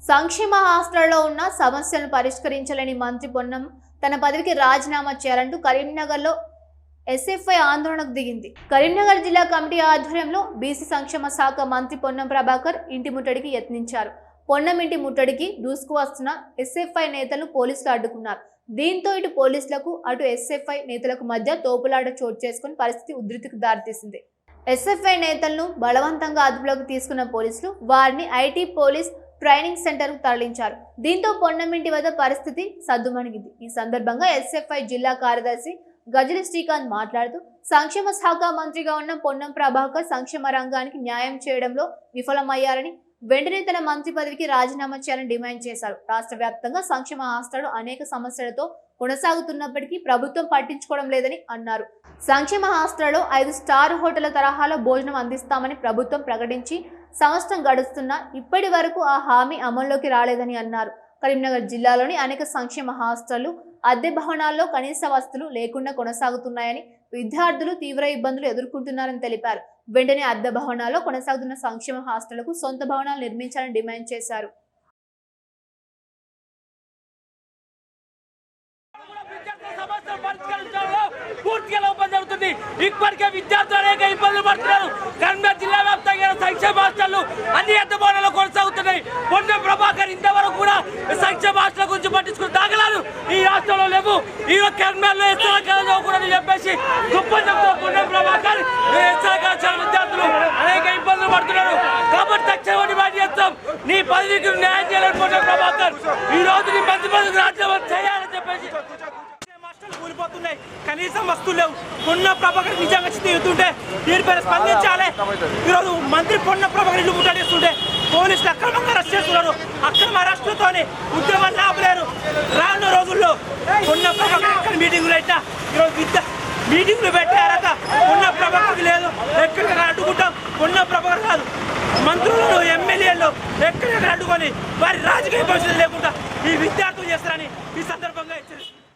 సంక్షేమ హాస్టల్లో ఉన్న సమస్యలను పరిష్కరించాలని మంత్రి పొన్నం తన పదవికి రాజీనామా చేయాలంటూ కరీంనగర్లో ఎస్ఎఫ్ఐ ఆందోళనకు దిగింది. కరీంనగర్ జిల్లా కమిటీ ఆధ్వర్యంలో బీసీ సంక్షేమ శాఖ మంత్రి పొన్నం ప్రభాకర్ ఇంటి ముట్టడికి యత్నించారు. పొన్నం ఇంటి ముట్టడికి దూసుకు వస్తున్న ఎస్ఎఫ్ఐ నేతలను పోలీసులు అడ్డుకున్నారు. దీంతో ఇటు పోలీసులకు అటు ఎస్ఎఫ్ఐ నేతలకు మధ్య తోపులాట చోటు చేసుకుని పరిస్థితి ఉధృతికి దారితీసింది. ఎస్ఎఫ్ఐ నేతలను బలవంతంగా అదుపులోకి తీసుకున్న పోలీసులు వారిని ఐటీ పోలీస్ ట్రైనింగ్ సెంటర్ కు తరలించారు. దీంతో పొన్నం ఇంటి వద్ద పరిస్థితి సద్దుమణిగింది. ఈ సందర్భంగా ఎస్ఎఫ్ఐ జిల్లా కార్యదర్శి గజలి శ్రీకాంత్ మాట్లాడుతూ సంక్షేమ శాఖ మంత్రిగా ఉన్న పొన్నం ప్రభాకర్ సంక్షేమ రంగానికి న్యాయం చేయడంలో విఫలమయ్యారని, వెంటనే తన మంత్రి పదవికి రాజీనామా చేయాలని డిమాండ్ చేశారు. రాష్ట్ర వ్యాప్తంగా సంక్షేమ హాస్టళ్లు అనేక సమస్యలతో కొనసాగుతున్నప్పటికీ ప్రభుత్వం పట్టించుకోవడం లేదని అన్నారు. సంక్షేమ హాస్టల్లో 5 స్టార్ హోటళ్ల తరహాలో భోజనం అందిస్తామని ప్రభుత్వం ప్రకటించి సంవత్సరం గడుస్తున్నా ఇప్పటి వరకు ఆ హామీ అమల్లోకి రాలేదని అన్నారు. కరీంనగర్ జిల్లాలోని అనేక సంక్షేమ హాస్టళ్లు అద్దె భవనాల్లో కనీస వసతులు లేకుండా కొనసాగుతున్నాయని, విద్యార్థులు తీవ్ర ఇబ్బందులు ఎదుర్కొంటున్నారని తెలిపారు. వెంటనే అద్దె భవనాల్లో కొనసాగుతున్న సంక్షేమ హాస్టళ్లకు సొంత భవనాలు నిర్మించాలని డిమాండ్ చేశారు. ఇప్పటికే విద్యార్థులు అనేక ఇబ్బందులు పడుతున్నారు. కరీంనగర్ జిల్లా వ్యాప్తంగా సంక్షేమ హాస్టళ్లు అన్ని అద్దె భవనాల్లో కొనసాగుతున్నాయి. పొన్నం ప్రభాకర్ ఇంతవరకు కూడా సంక్షేమ హాస్టల్ గురించి పట్టించుకున్న దాఖలాలు ఈ రాష్ట్రంలో లేవు. ఈ కరీంనగర్లో ఎస్ఆర్ కళాశాల కూడా చెప్పేసి గొప్ప చెప్తారు. పొన్నం ప్రభాకర్ ఎస్ఆర్ కళాశాల విద్యార్థులు అనేక ఇబ్బందులు పడుతున్నారు కాబట్టి తక్షణం డిమాండ్ చేస్తాం. నీ పదవికి న్యాయం చేయాలని పొన్నం ప్రభాకర్ ఈ రోజు నీ మంత్రి పదవికి రాజీనామా చేయాలని చెప్పేసి కూలిపోతున్నాయి. కనీసం వస్తువులు లేవు. పొన్నం ప్రభాకర్ నిజంగా ఎత్తుంటే దీనిపైన స్పందించాలి. ఈరోజు మంత్రి పొన్నం ప్రభాకర్ ఇల్లు ముట్టడిస్తుంటే పోలీసులు అక్రమంగా అరెస్ట్ చేస్తున్నారు. అక్రమ అరెస్టులతోనే ఉద్యమాన్ని ఆపలేరు. రానున్న రోజుల్లో పొన్నం ప్రభాకర్ ఎక్కడ మీటింగులు పెట్టా ఈరోజు మీటింగ్లు పెట్టారట. పొన్నం ప్రభాకర్ లేదు, ఎక్కడికక్కడ అడ్డుకుంటాం. పొన్నం ప్రభాకర్ కాదు, మంత్రులను ఎమ్మెల్యేలు ఎక్కడెక్కడ అడ్డుకొని వారి రాజకీయ భవిష్యత్తు లేకుండా ఈ విద్యార్థులు చేస్తారని ఈ సందర్భంగా హెచ్చరిస్తున్నారు.